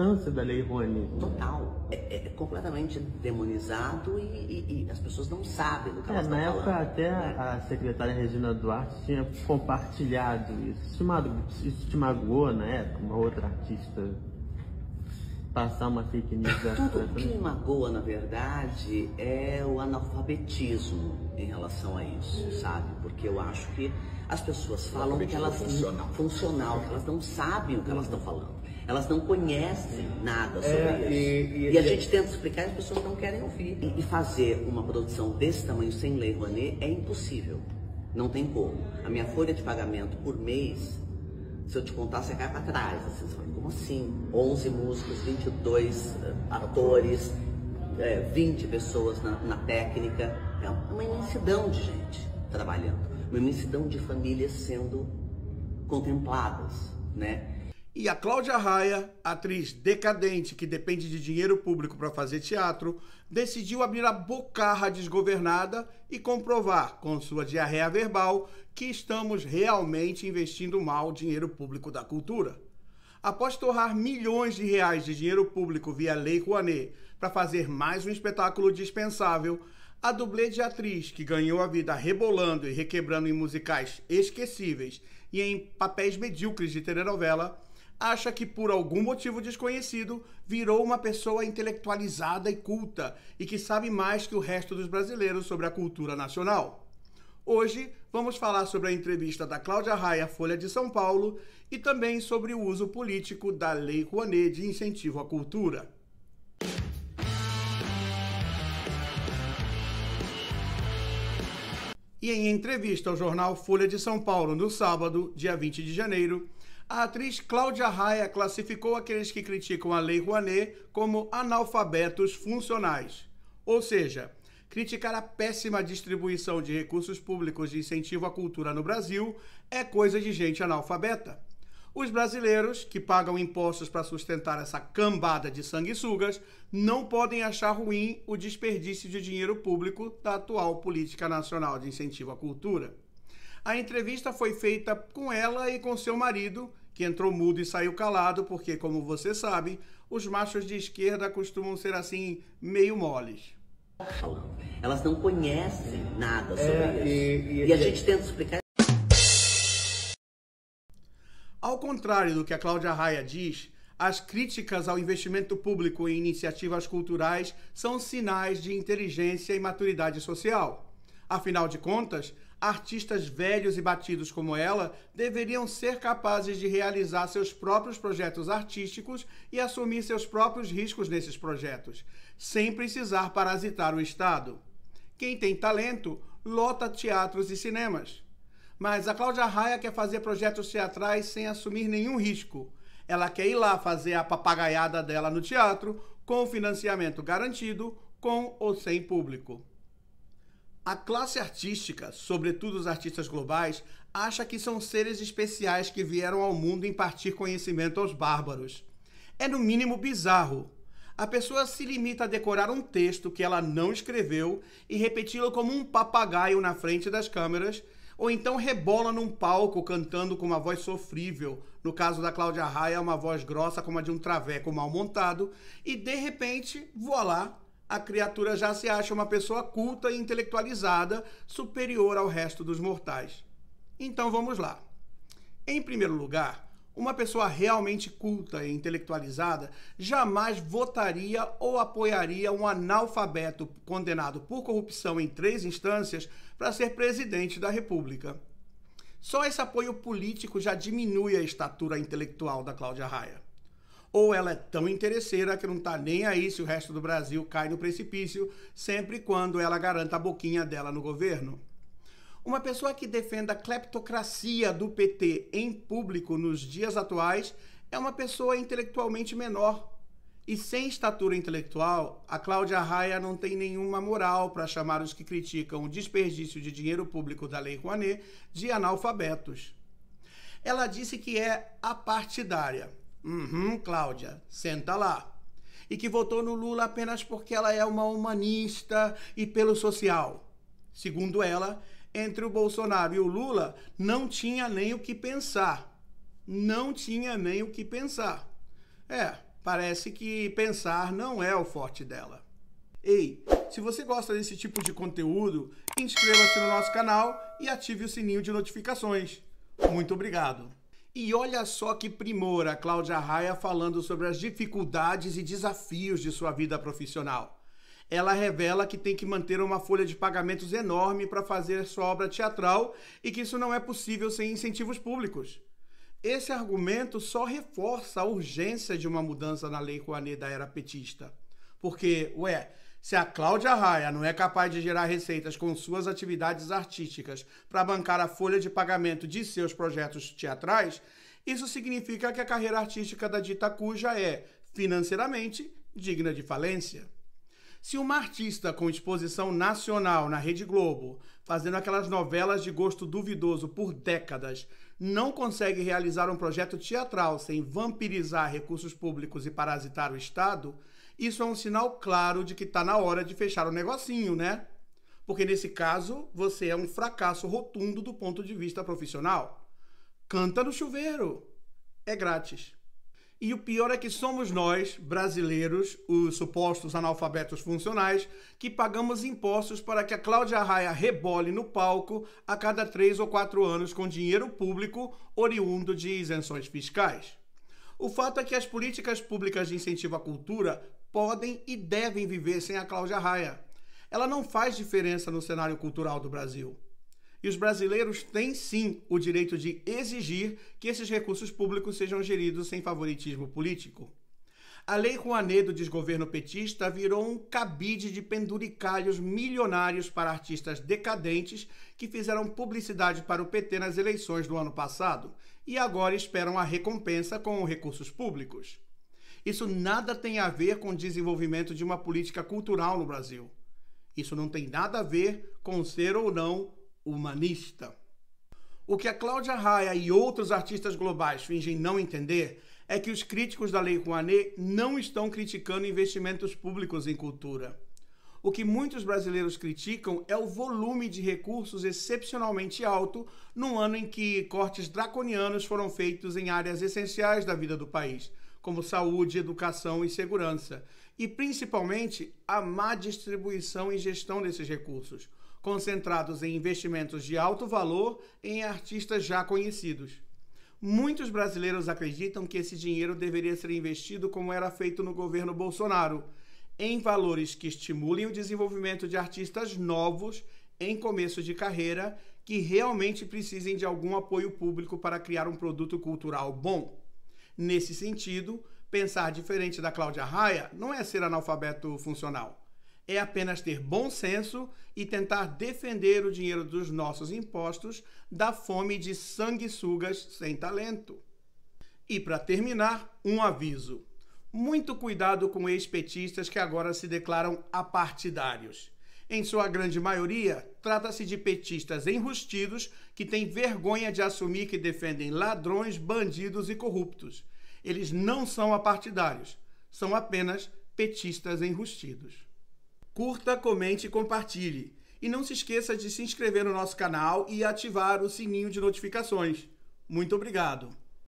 importância da Lei Rouanet? Total. É completamente demonizado e as pessoas não sabem do que elas estão Na época falando. até a secretária Regina Duarte tinha compartilhado isso. Isso te magoou na época, uma outra artista passar uma fake news dessa? Tudo que me magoa, na verdade, é o analfabetismo em relação a isso, sabe? Porque eu acho que as pessoas falam que elas... Funcional, que elas não sabem o que elas estão falando. Elas não conhecem nada sobre isso. E a gente tenta explicar e as pessoas não querem ouvir. E fazer uma produção desse tamanho sem Lei Rouanet é impossível. Não tem como. A minha folha de pagamento por mês, se eu te contar, você cai para trás. Assim, você fala, como assim? 11 músicos, 22 atores, 20 pessoas na técnica. É uma imensidão de gente trabalhando. Uma imensidão de famílias sendo contempladas, né? E a Cláudia Raia, atriz decadente que depende de dinheiro público para fazer teatro, decidiu abrir a bocarra desgovernada e comprovar, com sua diarreia verbal, que estamos realmente investindo mal o dinheiro público da cultura. Após torrar milhões de reais de dinheiro público via Lei Rouanet para fazer mais um espetáculo dispensável, a dublê de atriz, que ganhou a vida rebolando e requebrando em musicais esquecíveis e em papéis medíocres de telenovela, acha que por algum motivo desconhecido virou uma pessoa intelectualizada e culta e que sabe mais que o resto dos brasileiros sobre a cultura nacional. Hoje vamos falar sobre a entrevista da Cláudia Raia à Folha de São Paulo e também sobre o uso político da Lei Rouanet de incentivo à cultura. E em entrevista ao jornal Folha de São Paulo no sábado, dia 20 de janeiro, a atriz Cláudia Raia classificou aqueles que criticam a Lei Rouanet como analfabetos funcionais. Ou seja, criticar a péssima distribuição de recursos públicos de incentivo à cultura no Brasil é coisa de gente analfabeta. Os brasileiros, que pagam impostos para sustentar essa cambada de sanguessugas, não podem achar ruim o desperdício de dinheiro público da atual política nacional de incentivo à cultura. A entrevista foi feita com ela e com seu marido, que entrou mudo e saiu calado, porque, como você sabe, os machos de esquerda costumam ser assim, meio moles. Elas não conhecem nada sobre isso. E a gente tenta explicar. Ao contrário do que a Cláudia Raia diz, as críticas ao investimento público em iniciativas culturais são sinais de inteligência e maturidade social. Afinal de contas, artistas velhos e batidos como ela deveriam ser capazes de realizar seus próprios projetos artísticos e assumir seus próprios riscos nesses projetos, sem precisar parasitar o Estado. Quem tem talento, lota teatros e cinemas. Mas a Cláudia Raia quer fazer projetos teatrais sem assumir nenhum risco. Ela quer ir lá fazer a papagaiada dela no teatro, com financiamento garantido, com ou sem público. A classe artística, sobretudo os artistas globais, acha que são seres especiais que vieram ao mundo impartir conhecimento aos bárbaros. É no mínimo bizarro. A pessoa se limita a decorar um texto que ela não escreveu e repeti-lo como um papagaio na frente das câmeras, ou então rebola num palco cantando com uma voz sofrível, no caso da Cláudia Raia, uma voz grossa como a de um traveco mal montado, e de repente, voilá, a criatura já se acha uma pessoa culta e intelectualizada, superior ao resto dos mortais. Então vamos lá. Em primeiro lugar, uma pessoa realmente culta e intelectualizada jamais votaria ou apoiaria um analfabeto condenado por corrupção em 3 instâncias para ser presidente da República. Só esse apoio político já diminui a estatura intelectual da Cláudia Raia. Ou ela é tão interesseira que não está nem aí se o resto do Brasil cai no precipício, sempre quando ela garanta a boquinha dela no governo. Uma pessoa que defenda a cleptocracia do PT em público nos dias atuais é uma pessoa intelectualmente menor. E sem estatura intelectual, a Cláudia Raia não tem nenhuma moral para chamar os que criticam o desperdício de dinheiro público da Lei Rouanet de analfabetos. Ela disse que é apartidária. Cláudia, senta lá. E que votou no Lula apenas porque ela é uma humanista e pelo social. Segundo ela, entre o Bolsonaro e o Lula, não tinha nem o que pensar. Não tinha nem o que pensar. Parece que pensar não é o forte dela. Ei, se você gosta desse tipo de conteúdo, inscreva-se no nosso canal e ative o sininho de notificações. Muito obrigado. E olha só que primor a Cláudia Raia falando sobre as dificuldades e desafios de sua vida profissional. Ela revela que tem que manter uma folha de pagamentos enorme para fazer sua obra teatral e que isso não é possível sem incentivos públicos. Esse argumento só reforça a urgência de uma mudança na Lei Rouanet da era petista. Porque, se a Cláudia Raia não é capaz de gerar receitas com suas atividades artísticas para bancar a folha de pagamento de seus projetos teatrais, isso significa que a carreira artística da dita cuja é, financeiramente, digna de falência. Se uma artista com exposição nacional na Rede Globo, fazendo aquelas novelas de gosto duvidoso por décadas, não consegue realizar um projeto teatral sem vampirizar recursos públicos e parasitar o Estado, isso é um sinal claro de que está na hora de fechar o negocinho, né? Porque nesse caso, você é um fracasso rotundo do ponto de vista profissional. Canta no chuveiro. É grátis. E o pior é que somos nós, brasileiros, os supostos analfabetos funcionais, que pagamos impostos para que a Cláudia Raia rebole no palco a cada 3 ou 4 anos com dinheiro público oriundo de isenções fiscais. O fato é que as políticas públicas de incentivo à cultura podem e devem viver sem a Cláudia Raia. Ela não faz diferença no cenário cultural do Brasil. E os brasileiros têm sim o direito de exigir que esses recursos públicos sejam geridos sem favoritismo político. A Lei Rouanet do desgoverno petista virou um cabide de penduricalhos milionários para artistas decadentes que fizeram publicidade para o PT nas eleições do ano passado e agora esperam a recompensa com recursos públicos. Isso nada tem a ver com o desenvolvimento de uma política cultural no Brasil. Isso não tem nada a ver com ser ou não humanista. O que a Cláudia Raia e outros artistas globais fingem não entender é que os críticos da Lei Rouanet não estão criticando investimentos públicos em cultura. O que muitos brasileiros criticam é o volume de recursos excepcionalmente alto num ano em que cortes draconianos foram feitos em áreas essenciais da vida do país, como saúde, educação e segurança, e principalmente a má distribuição e gestão desses recursos, concentrados em investimentos de alto valor em artistas já conhecidos. Muitos brasileiros acreditam que esse dinheiro deveria ser investido como era feito no governo Bolsonaro, em valores que estimulem o desenvolvimento de artistas novos em começo de carreira que realmente precisem de algum apoio público para criar um produto cultural bom. Nesse sentido, pensar diferente da Cláudia Raia não é ser analfabeto funcional. É apenas ter bom senso e tentar defender o dinheiro dos nossos impostos da fome de sanguessugas sem talento. E para terminar, um aviso. Muito cuidado com ex-petistas que agora se declaram apartidários. Em sua grande maioria, trata-se de petistas enrustidos que têm vergonha de assumir que defendem ladrões, bandidos e corruptos. Eles não são apartidários, são apenas petistas enrustidos. Curta, comente e compartilhe. E não se esqueça de se inscrever no nosso canal e ativar o sininho de notificações. Muito obrigado!